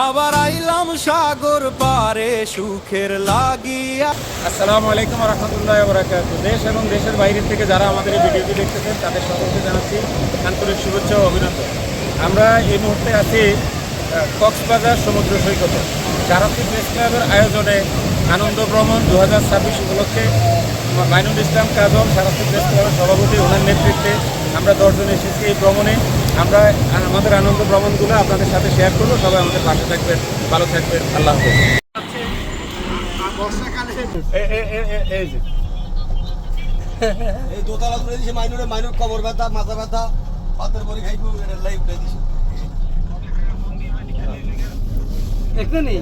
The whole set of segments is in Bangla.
আবার আইলাম সাগর পারে সুখের লাগিয়া। আসসালামু আলাইকুম ওয়া রাহমাতুল্লাহি ওয়া বারাকাতুহু। দেশ এবং দেশের বাইরে থেকে যারা আমাদের এই ভিডিওটি দেখতেছেন তাদের সকলকে জানাচ্ছি আন্তরিক শুভেচ্ছা ও অভিনন্দন। আমরা এই মুহূর্তে আছি কক্সবাজার সমুদ্র সৈকতে। চারটি প্রেস ক্লাবের আয়োজনে আনন্দ ভ্রমণ 2026 উপলক্ষে মাইনুল ইসলাম কাজল চারটি প্রেস ক্লাবের সভাপতি, ওনার নেতৃত্বে আমরা 10 জন এসেছি এই ভ্রমণে। আমরা আমাদের আনন্দ ভ্রমণগুলো আপনাদের সাথে শেয়ার করবো। সবাই আমাদের পাশে থাকবেন, ভালো থাকবেন। আল্লাহ হাফেজ। এই দোতলা তুলে দিছে মাইনুর কবর ব্যথা, মাথা ব্যথা, হাতের বড়ি খাইব, এটা লাইভ উঠে দিছে। দেখতে নেই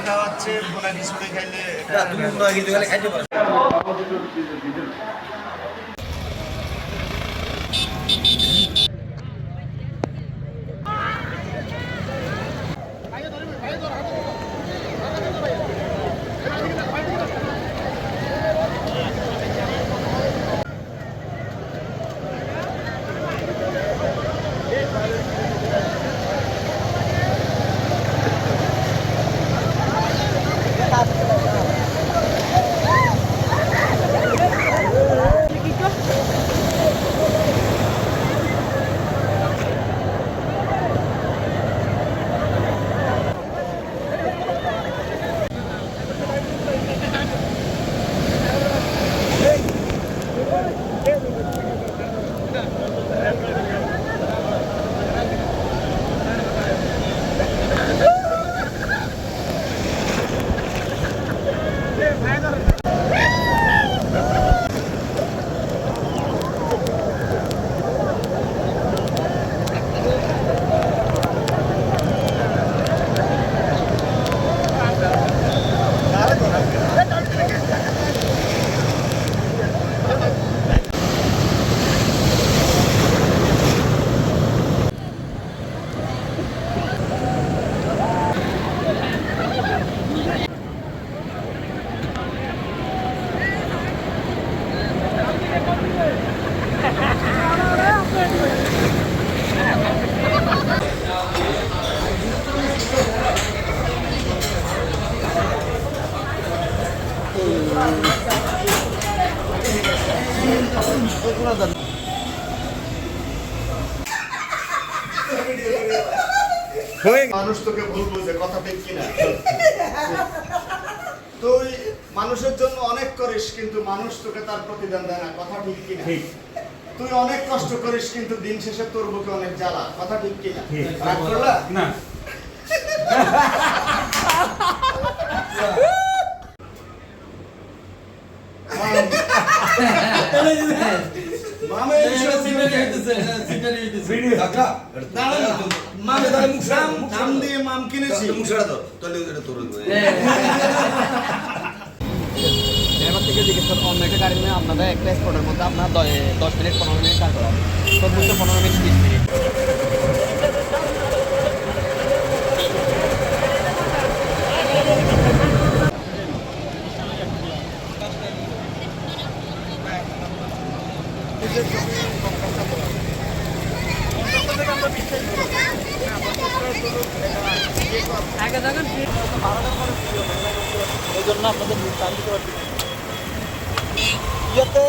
খাওয়াচ্ছে বোনাকি ছুটে খাইলে তুমি বোনাকি খাইলে খাইতে পারো। মানুষ তোকে ভুল বুঝে, কথা ঠিক কিনা? তুই মানুষের জন্য অনেক করিস কিন্তু মানুষ তোকে তার প্রতিদান দেয় না, কথা ঠিক কিনা? তুই অনেক কষ্ট করিস কিন্তু দিন শেষে তোর বুকে অনেক জ্বালা, কথা ঠিক কিনা? রাগ করলা না? নাম দিয়ে মাম কিনেছি। ড্রাইভার থেকে জিজ্ঞেস করুন অন্য একটা গাড়ি নিয়ে আপনাদের একটা স্পটের মধ্যে আপনার 10 মিনিট 15 মিনিট কাজ করা সর্বোচ্চ 15 মিনিট 20 মিনিট। আগে দেখেন এই জন্য আপনাদের টাইম দিতে পারছি ইয়েতে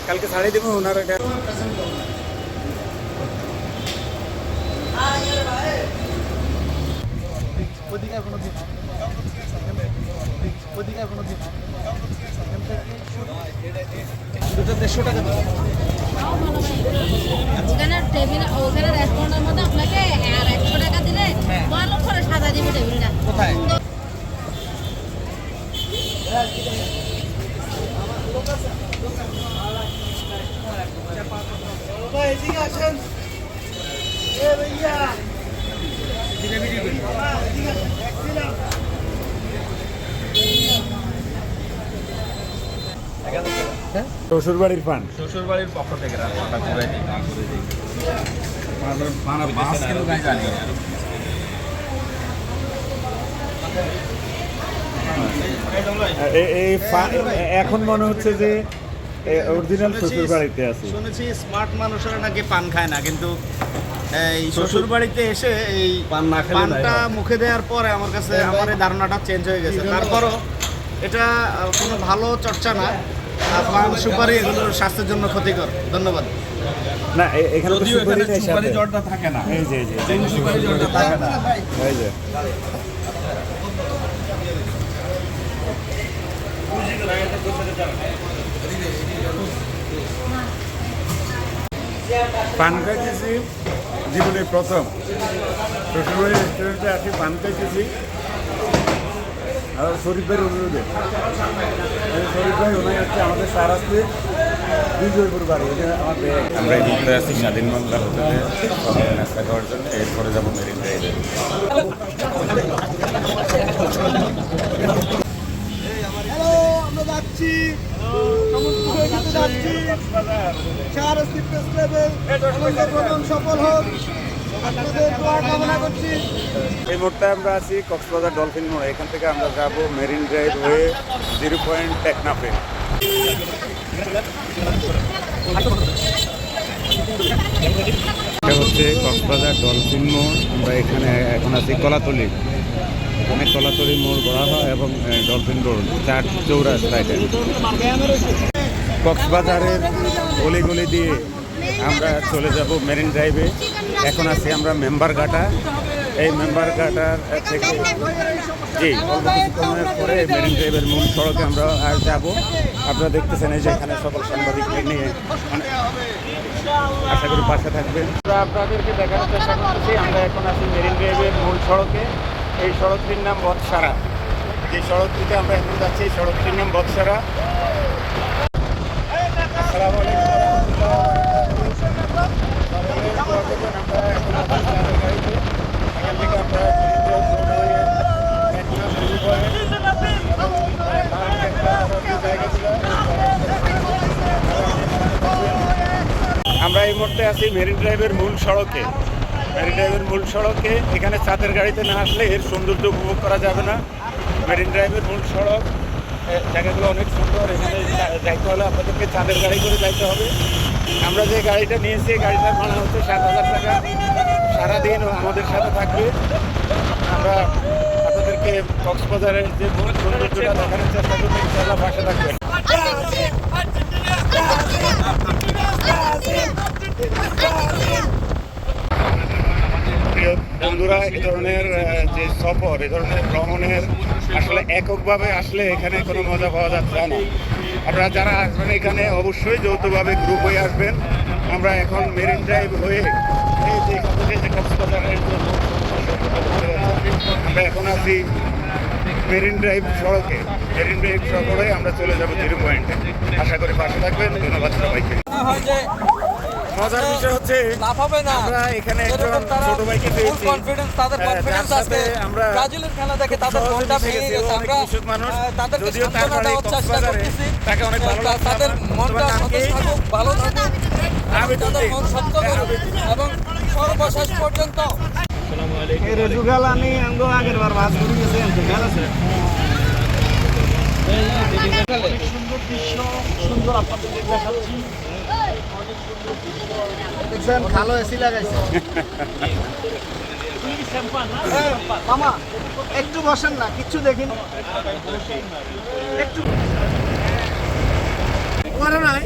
কালকে ছাড়িয়ে দেবো ওনার এটা। ওদিকে কোনো দিন ওদিকে কোনো দিন 150 টাকা দাও। ওখানে টেবিল ওখানে রেস্টুরেন্টের মধ্যে আপনাকে আর 100 টাকা দিলে ভালো করে সাজা দিবে টেবিলটা। কোথায়? এদিকে আসেন। এ ভাইয়া এদিকে ভিডিও করি। এদিকে আসেন। আছে শ্বশুর বাড়ির পান। শ্বশুর বাড়ির পক্ষ থেকে রান্নাটা করে দিই, না করে দিই। মাছ কিন্তু আমি জানি না। এখন মনে হচ্ছে যে অরিজিনাল শ্বশুর বাড়িতে আছে। শুনেছি স্মার্ট মানুষেরা নাকি পান খায় না, কিন্তু এই শ্বশুর বাড়িতে এসে এই পান না খেলে পানটা মুখে দেওয়ার পরে আমার কাছে আমার এই ধারণাটা চেঞ্জ হয়ে গেছে। তারপরও এটা কোনো ভালো চর্চা না। পান সুপারি এগুলো স্বাস্থ্যের জন্য ক্ষতিকর। ধন্যবাদ। না এখানে তো যদিও এখানে সুপারি নেই সুপারি সাথে। জর্দা থাকে না, এই যে সুপারি জর্দা থাকে না। এই যে পান খাইতেছি জীবনে প্রথম। শ্বশুরবাড়ি রেস্টুরেন্টে আসি পান খাইতেছি আর শরীফ ভাইয়ের অনুরোধে। শরীফ ভাই ওনার হচ্ছে আমাদের সারাস্তে বিজয়পুর বাড়ি, ওখানে আমার আমরা এই মুহূর্তে আছি স্বাধীন বাংলা হোটেলে সকালে নাস্তা খাওয়ার জন্য। এরপরে যাবো মেরিন ড্রাইভে। আমরা যাচ্ছি সমুদ্র যাচ্ছি। শাহরাস্তি প্রেস ক্লাবে ভ্রমণ সফল হোক, আপনাদের দোয়া কামনা করছি। এই মুহূর্তে আমরা আছি কক্সবাজার ডলফিন মোড়। এখান থেকে আমরা যাব মেরিন ড্রাইভ হয়ে 0 পয়েন্ট টেকনাফে। এটা হচ্ছে কক্সবাজার ডলফিন মোড়। আমরা এখানে এখন আছি কলাতলি। এখানে কলাতলি মোড় বলা হয় এবং ডলফিন রোড 4 চৌরাস্তা। এটা কক্সবাজারের গলি দিয়ে আমরা চলে যাব মেরিন ড্রাইভে। এখন আছি আমরা মেম্বার ঘাটা। এই মেম্বার ঘাটার থেকে জি অল্প কিছুক্ষণের পরে মেরিন ড্রাইভের মূল সড়কে আমরা আর যাব। আপনারা দেখতেছেন এই যে এখানে সকল সাংবাদিকদের নিয়ে আশা করি পাশে থাকবেন। আমরা আপনাদেরকে দেখানোর চেষ্টা করতেছি আমরা এখন আছি মেরিন ড্রাইভের মূল সড়কে। এই সড়কটির নাম বৎসারা। যে সড়কটিতে আমরা এখন যাচ্ছি এই সড়কটির নাম বৎসারা। আসসালামু আলাইকুম। আমরা এই মুহূর্তে আছি মেরিন ড্রাইভের মূল সড়কে। মেরিন ড্রাইভের মূল সড়কে এখানে চাঁদের গাড়িতে না আসলে এর সৌন্দর্য উপভোগ করা যাবে না। মেরিন ড্রাইভের মূল সড়ক জায়গাগুলো অনেক সুন্দর। এখানে যাইতে হলে আপনাদেরকে চাঁদের গাড়ি করে যাইতে হবে। আমরা যে গাড়িটা নিয়েছি এই গাড়িটার ভাড়া হচ্ছে 7,000 টাকা। সারাদিন আমাদের সাথে থাকবে। আমরা আপনাদেরকে কক্সবাজারের যে মূল সৌন্দর্যটা দেখানোর চেষ্টা করবো। ইনশাআল্লাহ পাশে থাকবেন। প্রিয় বন্ধুরা, এই ধরনের যে সফর, এই ধরনের ভ্রমণের আসলে এককভাবে আসলে এখানে কোনো মজা পাওয়া যাচ্ছে না। আপনারা যারা আসবেন এখানে অবশ্যই যৌথভাবে গ্রুপ হয়ে আসবেন। আমরা এখন মেরিন ড্রাইভ হয়ে এই যে এখান থেকে যে কক্সবাজারের যে আমরা এখন আছি মেরিন ড্রাইভ সড়কে। মেরিন ড্রাইভ সড়কে আমরা চলে যাব 0 পয়েন্টে। আশা করি পাশে থাকবেন। ধন্যবাদ সবাইকে। মজার বিষয় হচ্ছে আমরা এখানে একজন ছোট ভাইকে পেয়েছি। তাদের কনফিডেন্স আছে। আমরা ব্রাজিলের খেলা দেখে তাদের মনটা ভেঙে গেছে। আমরা তাদেরকে সান্ত্বনা দেওয়ার চেষ্টা করতেছি। তাকে অনেক ভালো লাগছে। তাদের মনটা সতেজ থাকুক, ভালো থাকুক, তাদের মন শক্ত করুক এবং সর্বশেষ পর্যন্ত। আগের বার মাছ ঘুরে গেছে সুন্দর দৃশ্য, সুন্দর আপনাদের দেখাচ্ছি। দেখছেন ভালো এসি লাগাইছে। মামা একটু বসেন না, কিচ্ছু দেখিন একটু করে নাই।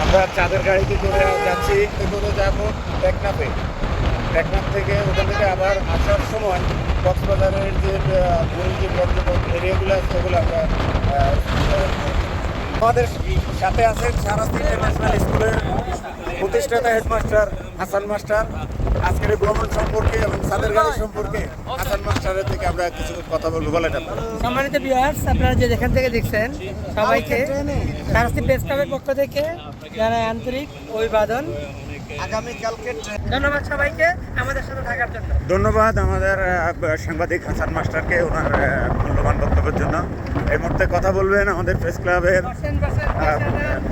আমরা চাঁদের গাড়িতে করে যাচ্ছি এগুলো যাবো টেকনাফে। টেকনাফ থেকে ওখান থেকে আবার আসার সময় কক্সবাজারের যে মূল যে পর্যটক এরিয়াগুলো আছে ওগুলো আমরা আমাদের সাথে আছেন শাহরাস্তি ইন্টারন্যাশনাল স্কুলের প্রতিষ্ঠাতা হেডমাস্টার হাসান মাস্টার। আজকের এই ভ্রমণ সম্পর্কে এবং চাঁদের গাড়ি সম্পর্কে হাসান মাস্টারের থেকে আমরা কিছু কথা বলবো। বলেন আপনারা। সম্মানিত ভিউয়ার্স, আপনারা যে যেখান থেকে দেখছেন সবাইকে শাহরাস্তি প্রেস ক্লাবের পক্ষ থেকে জানাই আন্তরিক অভিবাদন। আগামীকালকে ধন্যবাদ সবাইকে আমাদের সাথে থাকার জন্য। ধন্যবাদ আমাদের সাংবাদিক হাসান মাস্টারকে ওনার মূল্যবান বক্তব্যের জন্য। এই মুহূর্তে কথা বলবেন আমাদের প্রেস ক্লাবের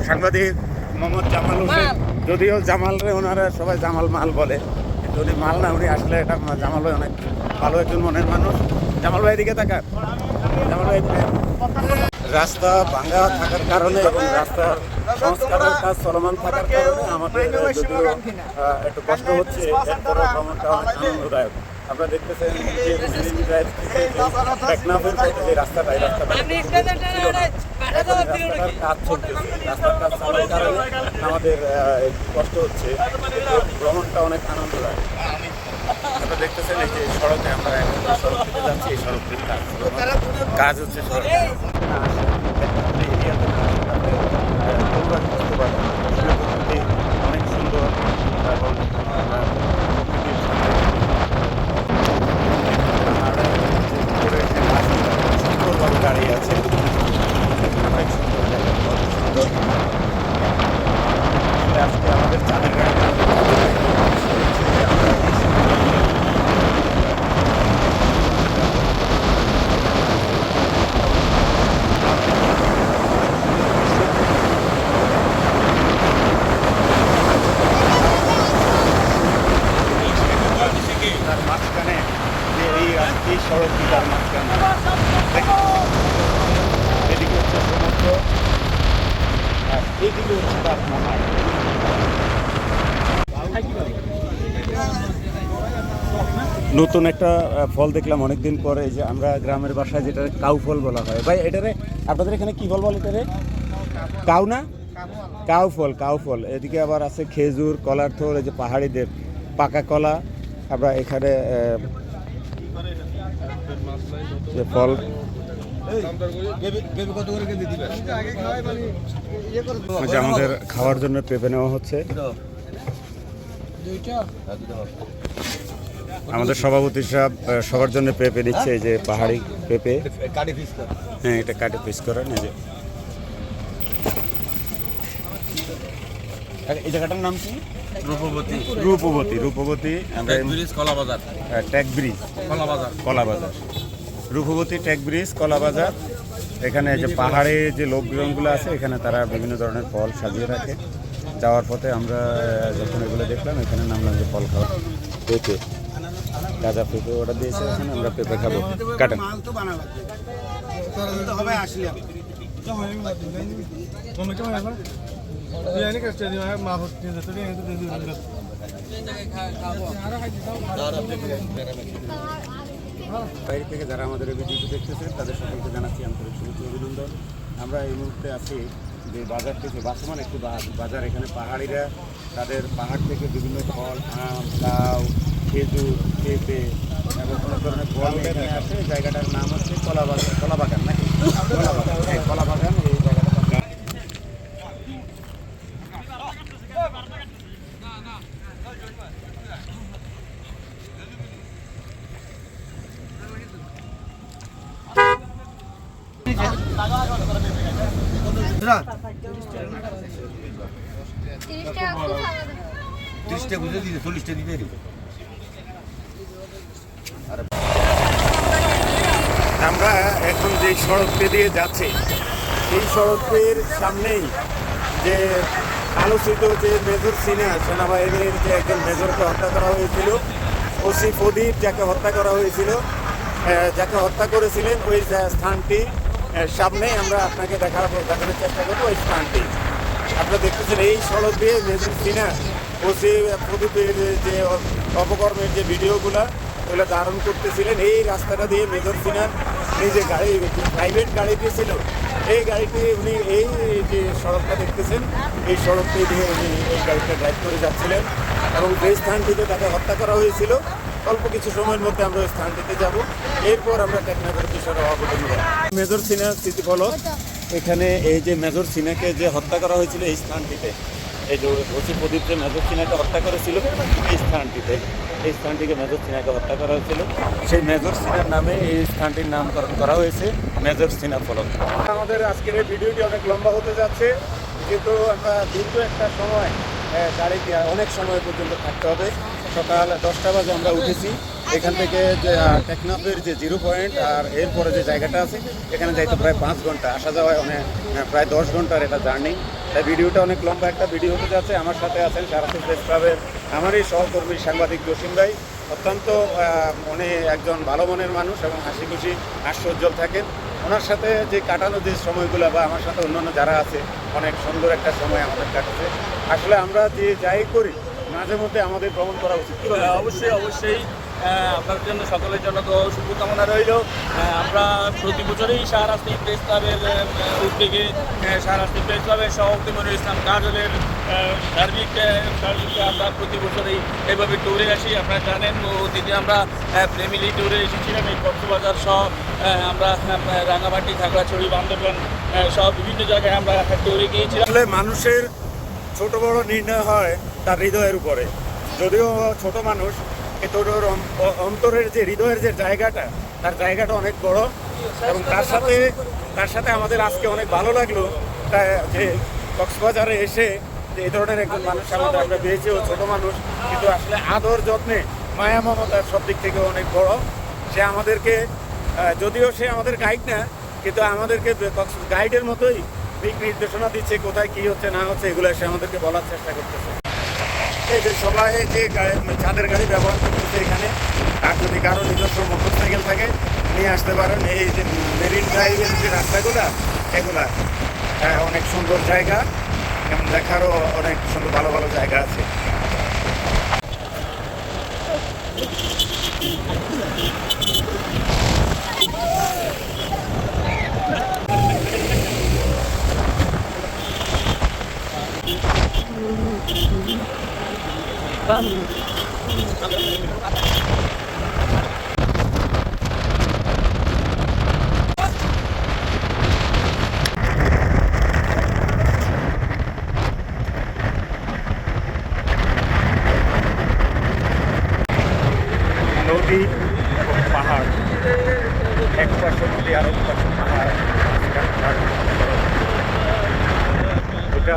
সাংবাদিক মোহাম্মদ জামাল হোসেন। যদিও জামালরে ওনারা সবাই জামাল মাল বলে, কিন্তু উনি মাল না, উনি আসলে এটা জামাল ভাই অনেক ভালো একজন মনের মানুষ। জামাল ভাই দিকে তাকান। জামাল ভাই রাস্তা ভাঙা থাকার কারণে এবং রাস্তার সংস্কারের কাজ চলমান থাকার কারণে আমাদের যদিও একটু কষ্ট হচ্ছে, এরপরও ভ্রমণটা অনেক আনন্দদায়ক। আপনারা দেখতেছেন যে মেরিন ড্রাইভ থেকে টেকনাফের পথে যে রাস্তাটা, এই রাস্তাটার কাজ চলতেছে। রাস্তার কাজ চলার কারণে আমাদের একটু কষ্ট হচ্ছে, কিন্তু ভ্রমণটা অনেক আনন্দদায়ক। আপনারা দেখতেছেন এই যে সড়কে আমরা এখন সড়ক থেকে যাচ্ছি, এই সড়কটির কাজ হচ্ছে সড়ক অনেক সুন্দর এবং সুন্দরভাবে দাঁড়িয়ে আছে। অনেক সুন্দর জায়গা, সুন্দর। আজকে আমাদের চাঁদের গাড়ি তার মাঝখানে যে এই সড়কটি তার মাঝখানে এদিকে হচ্ছে সমুদ্র আর এইদিকে হচ্ছে তার পাহাড়। নতুন একটা ফল দেখলাম অনেকদিন পরে, যে আমরা গ্রামের বাসায় যেটা কাউ ফল বলা হয়। ভাই এটারে আপনাদের এখানে কি ফল বলে? এটারে কাউ না, কাউ ফল। কাউ ফল। এদিকে আবার আছে খেজুর, কলার থোর, এই যে পাহাড়িদের পাকা কলা। আমরা এখানে যে ফল আমাদের খাওয়ার জন্য পেঁপে নেওয়া হচ্ছে। আমাদের সভাপতি সাহেব সবার জন্য পেঁপে দিচ্ছে, এই যে পাহাড়ি পেঁপে। হ্যাঁ, এটা কাটে পিস করেন। এই যে এই জায়গাটার নাম কি? রূপবতী। রূপবতী। রূপবতী ব্রিজ, কলা বাজার। ট্যাগ ব্রিজ, কলা বাজার। কলা বাজার। রূপবতী ট্যাগ ব্রিজ, কলা বাজার। এখানে যে পাহাড়ে যে লোকজনগুলো আছে, এখানে তারা বিভিন্ন ধরনের ফল সাজিয়ে রাখে। যাওয়ার পথে আমরা যখন এগুলো দেখলাম, এখানে নামলাম যে ফল খাওয়া। পেঁপে, গাঁজা পেঁপে অর্ডার দিয়েছে। এখানে আমরা পেঁপে খাবো। কাটেন। বাইরে থেকে যারা আমাদের এই ভিডিওটি দেখতেছেন তাদের সকলকে জানাচ্ছি আন্তরিক শুভেচ্ছা অভিনন্দন। আমরা এই মুহূর্তে আছি যে বাজার থেকে, বাসমান একটি বাজার। এখানে পাহাড়িরা তাদের পাহাড় থেকে বিভিন্ন ফল, আম, লাউ, খেজুর, পেঁপে এবং অনেক ধরনের ফল এখানে আসে। জায়গাটার নাম হচ্ছে কলা বাগান। কলা বাগান নাকি? কলা বাগান। হ্যাঁ, কলা বাগান। এই জায়গাটা আমরা এখন যে সড়কটি দিয়ে যাচ্ছি, এই সড়কের সামনেই যে আলোচিত যে মেজর সিনিয়র সেনাবাহিনীর যে একজন মেজরকে হত্যা করা হয়েছিল, ওসি প্রদীপ যাকে হত্যা করা হয়েছিল, যাকে হত্যা করেছিলেন, ওই স্থানটি সামনেই আমরা আপনাকে দেখানোর চেষ্টা করবো। ওই স্থানটি আপনারা দেখতেছেন। এই সড়ক দিয়ে মেজর সিনিয়র ওসি প্রদীপের যে অপকর্মের যে ভিডিওগুলা ওগুলো ধারণ করতেছিলেন। এই রাস্তাটা দিয়ে মেজর সিনহার এই যে গাড়ি, প্রাইভেট গাড়িটি ছিল, এই গাড়িটি উনি এই যে সড়কটা দেখতেছেন, এই সড়কটি দিয়ে উনি এই গাড়িটা ড্রাইভ করে যাচ্ছিলেন এবং যে স্থানটিতে তাকে হত্যা করা হয়েছিল, অল্প কিছু সময়ের মধ্যে আমরা ওই স্থানটিতে যাব। এরপর আমরা টেকনাফের বিষয়টা অবগত হব। মেজর সিনহার স্মৃতিফলক, এখানে এই যে মেজর সিনহাকে যে হত্যা করা হয়েছিল এই স্থানটিতে, এই যে ওসি প্রদীপ যে মেজর সিনহাকে হত্যা করেছিল এই স্থানটিতে, এই স্থানটিকে মেজর সিনহাকে হত্যা করা হয়েছিল, সেই মেজর সিনহার নামে এই স্থানটির নামকরণ করা হয়েছে মেজর সিনহা ফলক। আমাদের আজকের এই ভিডিওটি অনেক লম্বা হতে যাচ্ছে, কিন্তু আমরা দীর্ঘ একটা সময় গাড়িতে অনেক সময় পর্যন্ত থাকতে হবে। সকাল 10টা বাজে আমরা উঠেছি, এখান থেকে যে টেকনাফের যে 0 পয়েন্ট আর এরপরে যে জায়গাটা আছে এখানে যাইতে প্রায় 5 ঘন্টা, আসা যাওয়ায় অনেক প্রায় 10 ঘন্টার এটা জার্নি। তাই ভিডিওটা অনেক লম্বা একটা ভিডিও হতে যাচ্ছে। আমার সাথে আছেন সারাসি প্রেস ক্লাবের আমারই সহকর্মী সাংবাদিক জসিম ভাই। অত্যন্ত উনি একজন ভালো মনের মানুষ এবং হাসি খুশি হাস্যোজ্জ্বল থাকেন। ওনার সাথে যে কাটানো যে সময়গুলো বা আমার সাথে অন্যান্য যারা আছে, অনেক সুন্দর একটা সময় আমাদের কাটেছে। আসলে আমরা যে যাই করি মাঝে মধ্যে আমাদের ভ্রমণ করা উচিত। অবশ্যই অবশ্যই আপনার জন্য সকলের জন্য তো শুভকামনা রইল। আমরা প্রতি বছরই শাহরাস্তি প্রেস ক্লাবের উদ্যোগে শাহরাস্তি প্রেস ক্লাবের সভাপতি মনিরুল ইসলাম কাজলের সার্বিক আমরা প্রতি বছরই এভাবে ট্যুরে আসি। আপনারা জানেন অতীতে আমরা ফ্যামিলি ট্যুরে এসেছিলাম, এই কক্সবাজার সহ আমরা রাঙামাটি, খাগড়াছড়ি, বান্দরবান সহ বিভিন্ন জায়গায় আমরা ট্যুরে গিয়েছিলাম। আসলে মানুষের ছোট বড় নির্ণয় হয় তার হৃদয়ের উপরে। যদিও ছোট মানুষ, কিন্তু ওর অন্তরের যে হৃদয়ের যে জায়গাটা, তার জায়গাটা অনেক বড়। এবং তার সাথে আমাদের আজকে অনেক ভালো লাগলো যে কক্সবাজারে এসে যে এই ধরনের একজন মানুষ আমরা পেয়েছি। ও ছোট মানুষ, কিন্তু আসলে আদর যত্নে মায়া মমতার সব দিক থেকে অনেক বড়। সে আমাদেরকে, যদিও সে আমাদের গাইড না, কিন্তু আমাদেরকে গাইডের মতোই দিক নির্দেশনা দিচ্ছে, কোথায় কী হচ্ছে না হচ্ছে এগুলো সে আমাদেরকে বলার চেষ্টা করতেছে। এই যে সবাই যে ছাদের গাড়ি ব্যবহার করতেছে এখানে, আর যদি কারো নিজস্ব মোটর সাইকেল থাকে নিয়ে আসতে পারেন। এই যে মেরিন ড্রাইভের যে রাস্তাগুলা, এগুলা অনেক সুন্দর জায়গা এবং দেখারও অনেক সুন্দর ভালো ভালো জায়গা আছে। নদী এবং পাহাড়, এক পাশে নদী আর এক পাশে পাহাড়, ওটা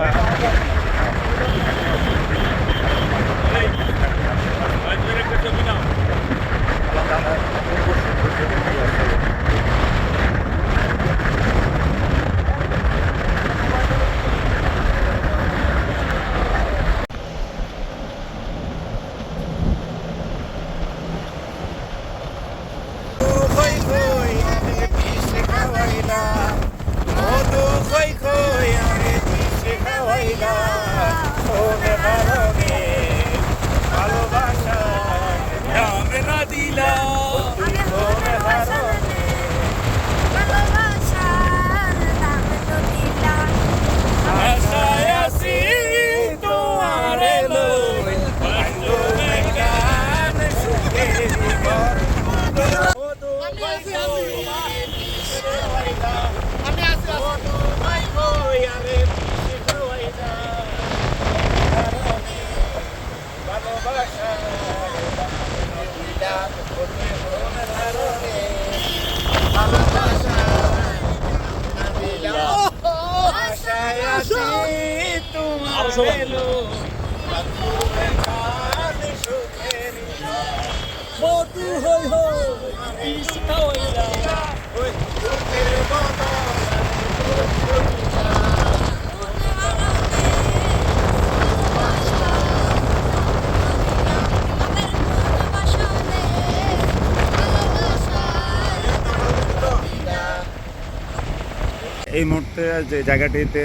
এই মুহূর্তে যে জায়গাটিতে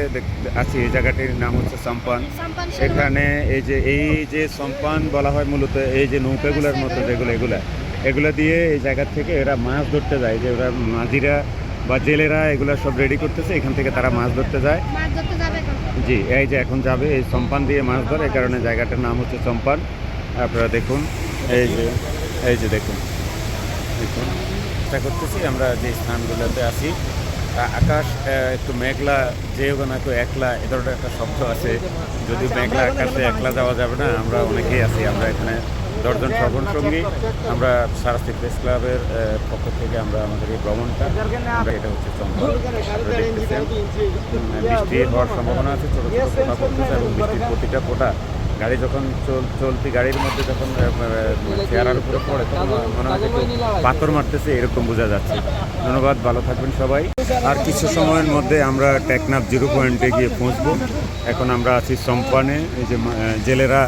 আছি, এই জায়গাটির নাম হচ্ছে সাম্পান। এখানে এই যে সম্পান বলা হয় মূলত এই যে নৌকাগুলোর মতো যেগুলো, এগুলো দিয়ে এই জায়গা থেকে এরা মাছ ধরতে যায়, যে ওরা মাঝিরা বা জেলেরা এগুলো সব রেডি করতেছে, এখান থেকে তারা মাছ ধরতে যায়। মাছ ধরতে যাবে এখন। জি, এই যে এখন যাবে এই চম্পান দিয়ে মাছ ধরে, এই কারণে জায়গাটার নাম হচ্ছে চম্পান। আপনারা দেখুন, এই যে দেখুন চেষ্টা করতেছি আমরা যে স্থানগুলোতে আছি। আকাশ একটু মেঘলা, যেও না কেউ একলা, এ ধরনের একটা শব্দ আছে। যদি মেঘলা আকাশে একলা যাওয়া যাবে না, আমরা অনেকেই আছি। আমরা এখানে 10 জন শ্রবণ সঙ্গী, আমরা সারাস্তি প্রেস ক্লাবের পক্ষ থেকে আমরা আমাদের এই ভ্রমণটা, আমরা এটা হচ্ছে চম্পা। আপনারা দেখতেছেন বৃষ্টি হওয়ার সম্ভাবনা আছে, ছোটো ছোটো ফোঁটা পড়তেছে এবং বৃষ্টির প্রতিটা ফোঁটা গাড়ি যখন চলতি গাড়ির মধ্যে যখন চেয়ারার উপরে পড়ে তখন মনে হয় পাথর মারতেছে, এরকম বোঝা যাচ্ছে। ধন্যবাদ, ভালো থাকবেন সবাই। আর কিছু সময়ের মধ্যে আমরা টেকনাফ 0 পয়েন্টে গিয়ে পৌঁছবো। এখন আমরা আছি চম্পানে। এই যে জেলেরা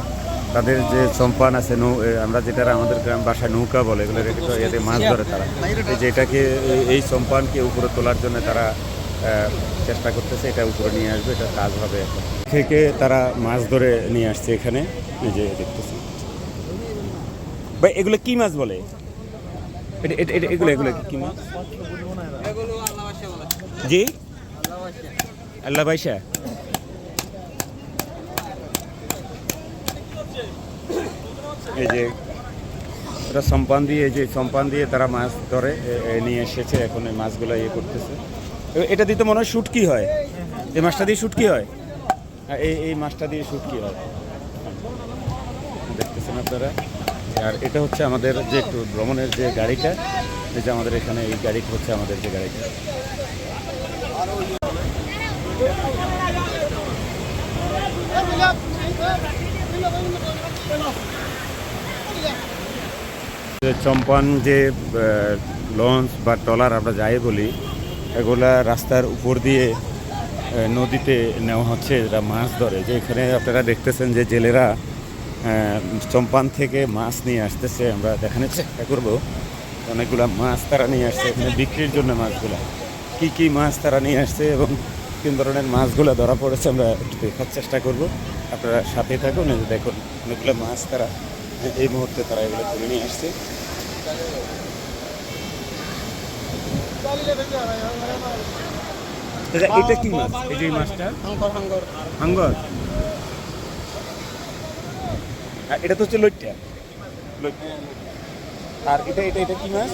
তাদের যে চম্পান আছে, আমরা যেটা আমাদের গ্রাম ভাষায় নৌকা বলে, এগুলো রেখে তো এতে মাছ ধরে তারা। এই যে এটাকে, এই চম্পানকে উপরে তোলার জন্য তারা চেষ্টা করতেছে, এটা উপরে নিয়ে আসবে, এটা কাজ হবে। এখন থেকে তারা মাছ ধরে নিয়ে আসছে এখানে। এই যে দেখতেছি ভাই, এগুলো কি মাছ বলে? এগুলো কি মাছ? জি, আল্লাহ বাইশা। এই যে এটা সম্পান দিয়ে, এই যে সম্পান দিয়ে তারা মাছ ধরে নিয়ে এসেছে। এখন এই মাছগুলো করতেছে। এটা দিয়ে তো মনে হয় শুটকি হয়। এই মাছটা দিয়ে শুটকি হয়। এই মাছটা দিয়ে শুটকি হয়, দেখতেছেন আপনারা। আর এটা হচ্ছে আমাদের যে একটু ভ্রমণের যে গাড়িটা, এই যে আমাদের এখানে এই গাড়িটা হচ্ছে আমাদের যে গাড়িটা। চম্পান যে লঞ্চ বা ট্রলার আমরা যাই বলি, এগুলা রাস্তার উপর দিয়ে নদীতে নেওয়া হচ্ছে, এরা মাছ ধরে। যে এখানে আপনারা দেখতেছেন যে জেলেরা চম্পান থেকে মাছ নিয়ে আসতেছে, আমরা দেখানোর চেষ্টা করব। অনেকগুলা মাছ তারা নিয়ে আসছে এখানে বিক্রির জন্য। মাছগুলা কি মাছ তারা নিয়ে আসছে এবং তিন ধরনের মাছগুলো ধরা পড়েছে, আমরা একটু দেখার চেষ্টা করব। আপনারা সাথে থাকুন। এই যে দেখুন, অনেকগুলো মাছ তারা এই মুহূর্তে তারা এগুলো তুলে নিয়ে আসছে। এটা কি মাছ? এই যে মাছটা হাঙ্গর। এটা তো হচ্ছে লইট্টা। আর এটা এটা এটা কি মাছ?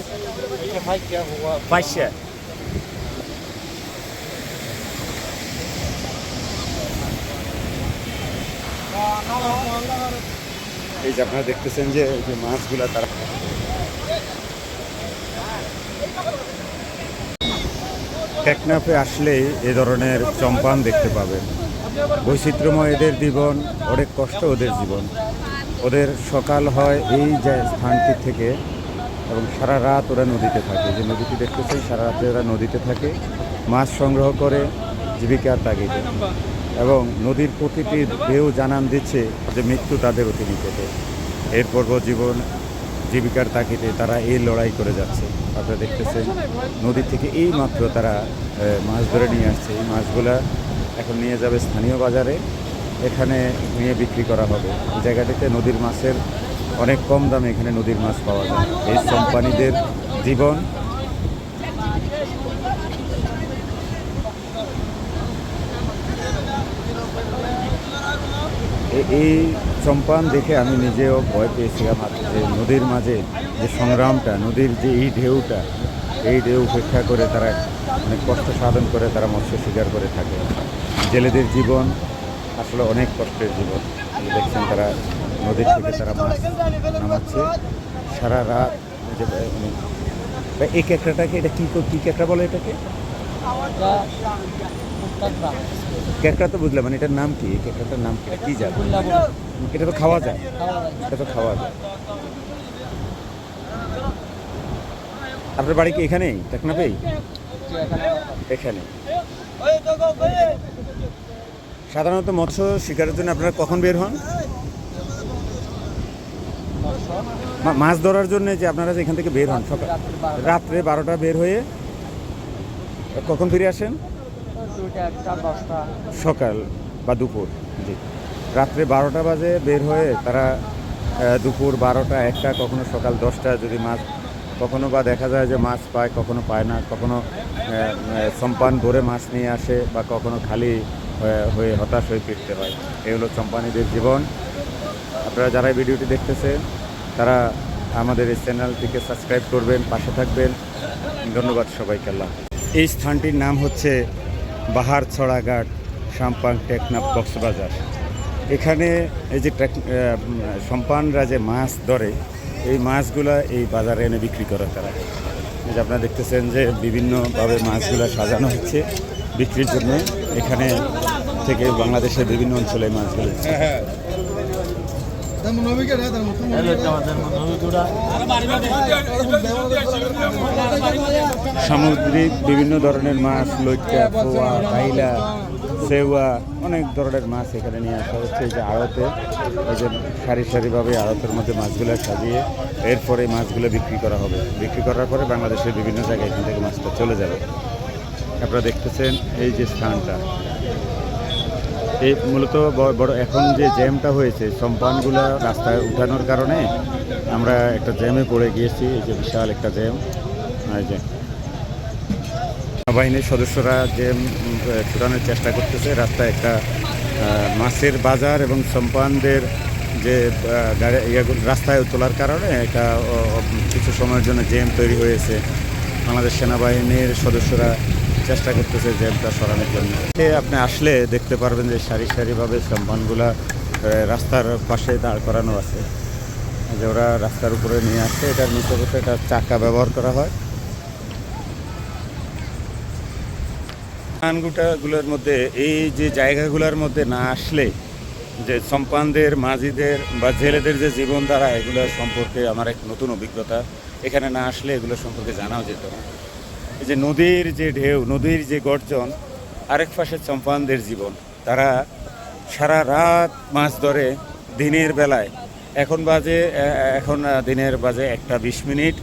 ফাইসা। এই যে আপনারা দেখতেছেন যে মাছগুলা তারা টেকনাফে আসলে এ ধরনের চম্পান দেখতে পাবেন। বৈচিত্র্যময় এদের জীবন, অনেক কষ্ট ওদের জীবন। ওদের সকাল হয় এই যে স্থানটি থেকে এবং সারা রাত ওরা নদীতে থাকে। যে নদীটি দেখতেছেন, সারা রাতে ওরা নদীতে থাকে, মাছ সংগ্রহ করে জীবিকার তাগিদে। এবং নদীর প্রতিটি ঢেউ জানান দিচ্ছে যে মৃত্যু তাদের অতি নিকটে। এরপর জীবন জীবিকার তাগিদে তারা এই লড়াই করে যাচ্ছে। আপনারা দেখতেছেন নদী থেকে এই মাত্র তারা মাছ ধরে নিয়ে আসছে। এই মাছগুলা এখন নিয়ে যাবে স্থানীয় বাজারে, এখানে নিয়ে বিক্রি করা হবে। এই জায়গাটিতে নদীর মাছের অনেক কম দামে এখানে নদীর মাছ পাওয়া যায়। এই কোম্পানিদের জীবন। এই চম্পান দেখে আমি নিজেও ভয় পেয়েছিলাম। যে নদীর মাঝে যে সংগ্রামটা, নদীর যে এই ঢেউটা, এই ঢেউ উপেক্ষা করে তারা অনেক কষ্ট সাধন করে তারা মৎস্য শিকার করে থাকে। জেলেদের জীবন আসলে অনেক কষ্টের জীবন। দেখছেন তারা নদীর থেকে তারা মাছ নামাচ্ছে সারা রাত। এই ক্যাঁকড়াটাকে, এটা কী ক্যাঁকড়া বলে এটাকে? ক্যাঁকড়া তো বুঝলাম, মানে এটার নাম কি? এই ক্যাঁকড়াটার নাম কি? কী যাবে? এটা তো খাওয়া যায়, এটা তো খাওয়া যায়। আপনার বাড়ি কি এখানেই, টেকনাফেই? এখানে সাধারণত মৎস্য শিকারের জন্য আপনারা কখন বের হন? মাছ ধরার জন্য যে আপনারা যে এখান থেকে বের হন সকাল রাত্রে 12টা বের হয়ে কখন ফিরে আসেন? সকাল বা দুপুর। জি, রাত্রে 12টা বাজে বের হয়ে তারা দুপুর 12টা 1টা কখনো সকাল 10টা যদি মাছ কখনো বা দেখা যায় যে মাছ পায়, কখনো পায় না, কখনো সম্পান ভরে মাছ নিয়ে আসে বা কখনো খালি হয়ে হতাশ হয়ে ফিরতে হয়। এই হলো চম্পানীদের জীবন। আপনারা যারা ভিডিওটি দেখতেছেন তারা আমাদের এই চ্যানেলটিকে সাবস্ক্রাইব করবেন, পাশে থাকবেন। ধন্যবাদ সবাইকে। আল্লাহ। এই স্থানটির নাম হচ্ছে বাহারছড়া ঘাট, সাম্পাং, টেকনাফ, কক্সবাজার। এখানে এই যে সম্পানরা যে মাছ ধরে, এই মাছগুলা এই বাজারে এনে বিক্রি করে তারা। এই যে আপনারা দেখতেছেন যে বিভিন্নভাবে মাছগুলা সাজানো হচ্ছে বিক্রির জন্য। এখানে থেকে বাংলাদেশের বিভিন্ন অঞ্চলে মাছগুলো সামুদ্রিক বিভিন্ন ধরনের মাছ, লইট্টা, পোয়া, কাইলা, সেওয়া, অনেক ধরনের মাছ এখানে নিয়ে আসা হচ্ছে। এই যে আড়তে, এই যে সারি সারিভাবে আড়তের মধ্যে মাছগুলো সাজিয়ে এরপরে মাছগুলো বিক্রি করা হবে। বিক্রি করার পরে বাংলাদেশের বিভিন্ন জায়গায় এখান থেকে মাছটা চলে যাবে। আপনারা দেখতেছেন এই যে স্থানটা, এই মূলত বড় এখন যে জ্যামটা হয়েছে সম্পানগুলো রাস্তায় উঠানোর কারণে আমরা একটা জ্যামে পড়ে গিয়েছি। এই যে বিশাল একটা জ্যাম। এই যে বাহিনীর সদস্যরা জ্যাম ছুটানোর চেষ্টা করতেছে। রাস্তায় একটা মাছের বাজার এবং সম্পানদের যে গাড়ি রাস্তায় তোলার কারণে একটা কিছু সময়ের জন্য জ্যাম তৈরি হয়েছে। বাংলাদেশ সেনাবাহিনীর সদস্যরা চেষ্টা করতেছে জ্যামটা সরানোর জন্য। আপনি আসলে দেখতে পারবেন যে সারি সারিভাবে সম্পানগুলা রাস্তার পাশে দাঁড় করানো আছে। যে ওরা রাস্তার উপরে নিয়ে আসছে, এটার নিচে একটা চাকা ব্যবহার করা হয়। স্থানগুলোর মধ্যে এই যে জায়গাগুলোর মধ্যে না আসলে যে সম্পানদের, মাঝিদের বা জেলেদের যে জীবনধারা, এগুলো সম্পর্কে আমার এক নতুন অভিজ্ঞতা। এখানে না আসলে এগুলো সম্পর্কে জানাও যেত না। এই যে নদীর যে ঢেউ, নদীর যে গর্জন, আরেক পাশে সম্পানদের জীবন। তারা সারা রাত মাছ ধরে দিনের বেলায়। এখন দিনের বাজে 1:20।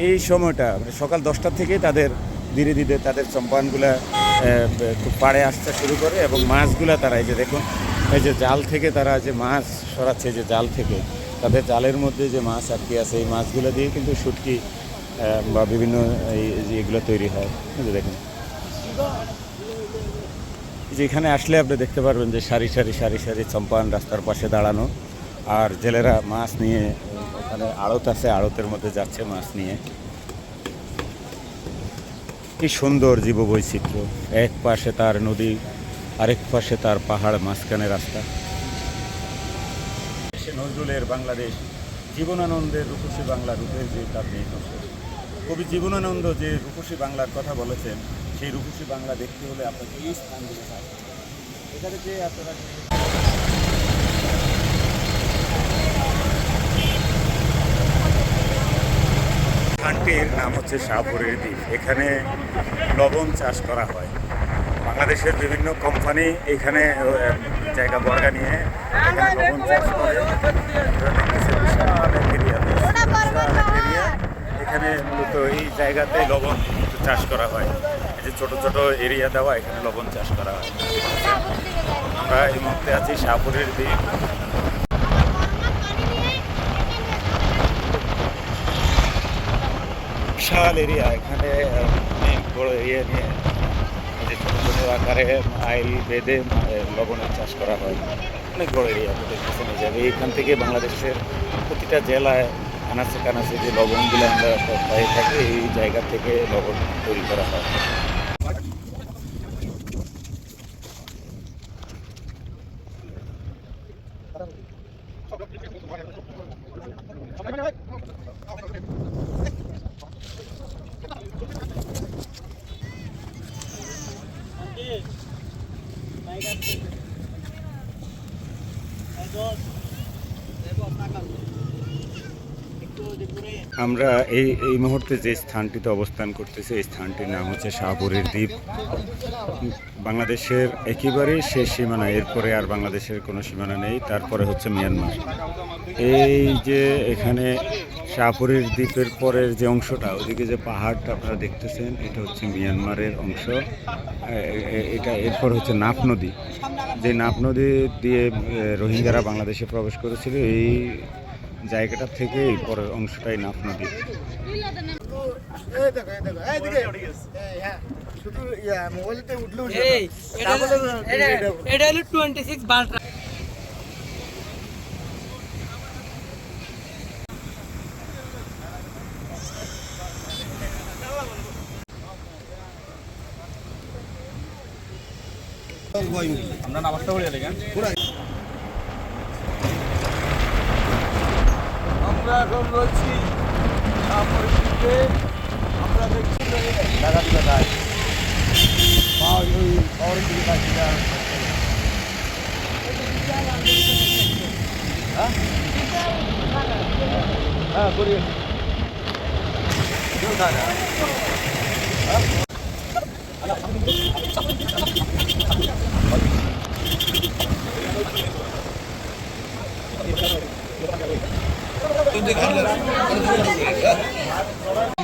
এই সময়টা মানে সকাল 10টা থেকে তাদের ধীরে ধীরে তাদের সম্পানগুলা খুব পাড়ে আসতে শুরু করে এবং মাছগুলা তারা এই যে দেখুন, এই যে জাল থেকে তারা যে মাছ সরাচ্ছে, যে জাল থেকে তাদের জালের মধ্যে যে মাছ আটকে আছে, এই মাছগুলো দিয়ে কিন্তু শুটকি বা বিভিন্ন এগুলো তৈরি হয়। দেখুন, যে এখানে আসলে আপনি দেখতে পারবেন যে সারি সারি সম্পান রাস্তার পাশে দাঁড়ানো, আর জেলেরা মাছ নিয়ে, ওখানে আড়ত আছে, আড়তের মধ্যে যাচ্ছে মাছ নিয়ে। কি সুন্দর জীববৈচিত্র্য, এক পাশে তার নদী, আরেক পাশে তার পাহাড়, মাঝখানে রাস্তা। নজরুলের বাংলাদেশ, জীবনানন্দের রূপসী বাংলা, রূপের যে তার নেই। কবি জীবনানন্দ যে রূপসী বাংলার কথা বলেছেন, সেই রূপসী বাংলা দেখতে হলে আপনাকে এই স্থানগুলো থাকবে। এখানে যে আপনারা স্থানটির নাম হচ্ছে শাহপুরের দ্বীপ। এখানে লবণ চাষ করা হয়। বাংলাদেশের বিভিন্ন কোম্পানি এখানে জায়গা বর্গা নিয়ে এখানে লবণ চাষ করে। এখানে মূলত এই জায়গাতে লবণ চাষ করা হয়। এই যে ছোট ছোট এরিয়া দেওয়া, এখানে লবণ চাষ করা হয়। আমরা এই মুহূর্তে আছি শাহপুরের দ্বীপ। বিশাল এরিয়া, এখানে অনেক বড় এরিয়া নিয়ে যে ছোটো ছোটো আকারে আইল বেঁধে লবণের চাষ করা হয়। অনেক বড় এরিয়া দেখতেছেন এই জায়গায়। এইখান থেকে বাংলাদেশের প্রতিটা জেলায় আনাচে কানাচে যে লবণগুলো আমরা পাই থাকি, এই জায়গা থেকে লবণ তৈরি করা হয়। আমরা এই মুহূর্তে যে স্থানটিতে অবস্থান করতেছি, এই স্থানটির নাম হচ্ছে শাহপুরের দ্বীপ। বাংলাদেশের একেবারেই শেষ সীমানা, এরপরে আর বাংলাদেশের কোনো সীমানা নেই। তারপরে হচ্ছে মিয়ানমার। এই যে এখানে শাহপুরের দ্বীপের পরের যে অংশটা, ওদিকে যে পাহাড়টা আপনারা দেখতেছেন, এটা হচ্ছে মিয়ানমারের অংশ। এটা এরপর হচ্ছে নাফ নদী, যে নাফ নদী দিয়ে রোহিঙ্গারা বাংলাদেশে প্রবেশ করেছিল এই জায়গাটা থেকেই পরের অংশটাই নাফ নদী। এটা হলো 26 বাল্ট্রা। আমরা নামাজটা পড়ে দেখেন আমরা এখন রয়েছি আমরা দেখছি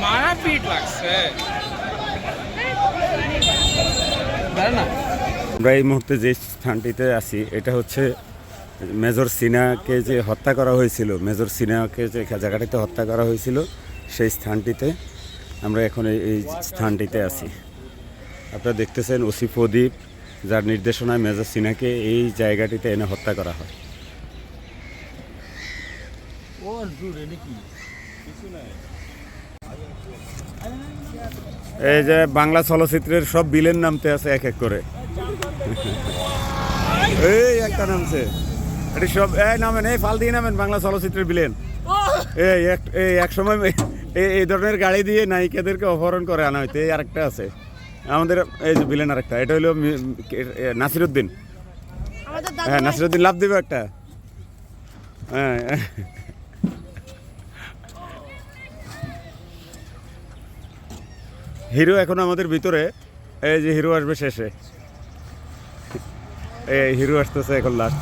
মারাপিট লাগছে আমরা এই মুহূর্তে যে স্থানটিতে আছি এটা হচ্ছে মেজর সিনহাকে যে হত্যা করা হয়েছিল, মেজর সিনহাকে যে জায়গাটিতে হত্যা করা হয়েছিল সেই স্থানটিতে আমরা এখন এই স্থানটিতে আছি। আপনারা দেখতেছেন ওসি প্রদীপ যার নির্দেশনায় মেজর সিনহাকে এই জায়গাটিতে এনে হত্যা করা হয়। এই যে বাংলা চলচ্চিত্রের সব বিলেন নামতে আছে এক এক করে। এই একটা নামছে, এটি সব এই নামেন, এই ফাল দিয়ে নামেন বাংলা চলচ্চিত্রের বিলেন। এই এক সময় এই ধরনের গাড়ি দিয়ে নায়িকাদেরকে অপহরণ করে আনা হইতে। এই আরেকটা আছে আমাদের, এই যে বিলেন আরেকটা, এটা হলো নাসিরুদ্দিন। হ্যাঁ, নাসিরুদ্দিন লাভ দিবে একটা। হ্যাঁ, হিরো এখন আমাদের ভিতরে। এই যে হিরো আসবে শেষে, এই হিরো আসতেছে এখন লাস্ট।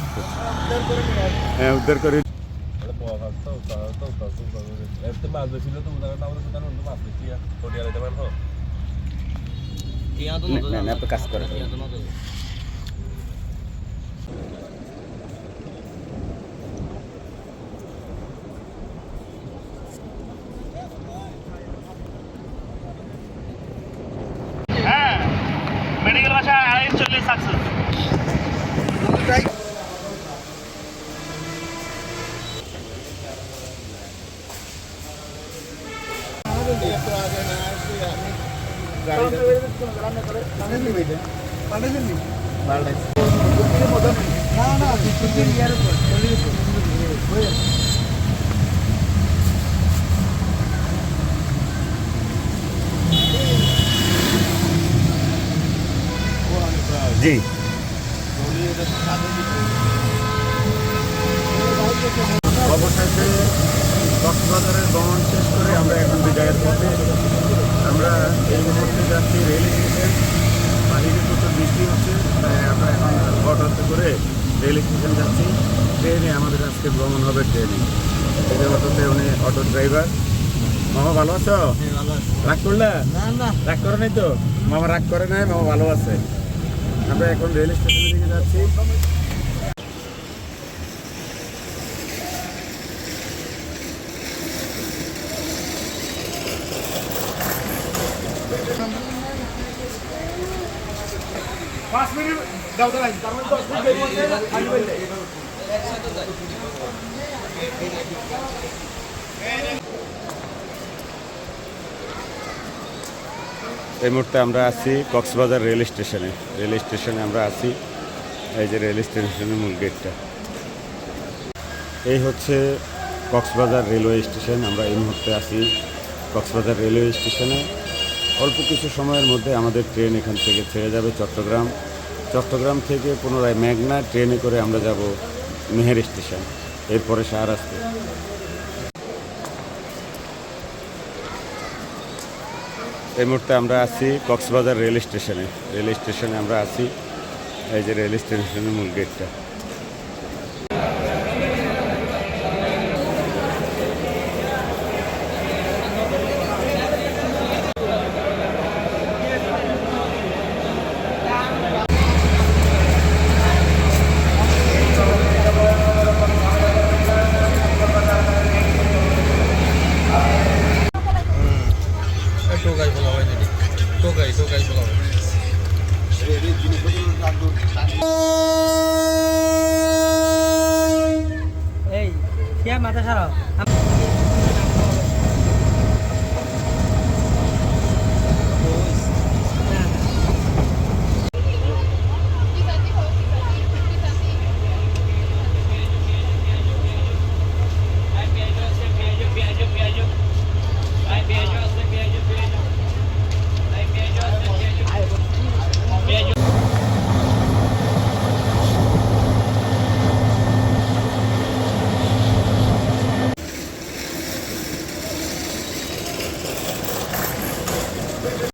হ্যাঁ, উদ্ধার করি। কাজ করে মেডিকেল ভাষা 40 সাকসেস। জি, অবশেষে কক্সবাজারের ভ্রমণ শেষ করে আমরা এখন বিদায়ের পথে। আমরা এই মুহূর্তে যাচ্ছি রেল স্টেশন। বাহিরে প্রচুর বৃষ্টি হচ্ছে, তাই আমরা এখন অটোতে করে রেল স্টেশন যাচ্ছি। ট্রেনে আমাদের আজকে ভ্রমণ হবে, ট্রেনে। এই যে অটোতে উনি অটো ড্রাইভার। মামা ভালো আছো? রাগ করলে? রাগ করে নাই তো? মামা রাগ করে নাই, মামা ভালো আছে। আমরা এখন রেল স্টেশনের দিকে যাচ্ছি। এই মুহূর্তে আমরা আছি কক্সবাজার রেল স্টেশনে। রেল স্টেশনে আমরা আছি, এই যে রেল স্টেশনের মূল গেটটা। এই হচ্ছে কক্সবাজার রেলওয়ে স্টেশন। আমরা এই মুহূর্তে আছি কক্সবাজার রেলওয়ে স্টেশনে। অল্প কিছু সময়ের মধ্যে আমাদের ট্রেন এখান থেকে ছেড়ে যাবে চট্টগ্রাম। চট্টগ্রাম থেকে পুনরায় মেঘনা ট্রেনে করে আমরা যাব মেহের স্টেশন, এরপরে শাহরাস্তে। এই মুহূর্তে আমরা আছি কক্সবাজার রেল স্টেশনে। রেল স্টেশনে আমরা আছি, এই যে রেল স্টেশনের মূল গেটটা। এই মাথা সারাও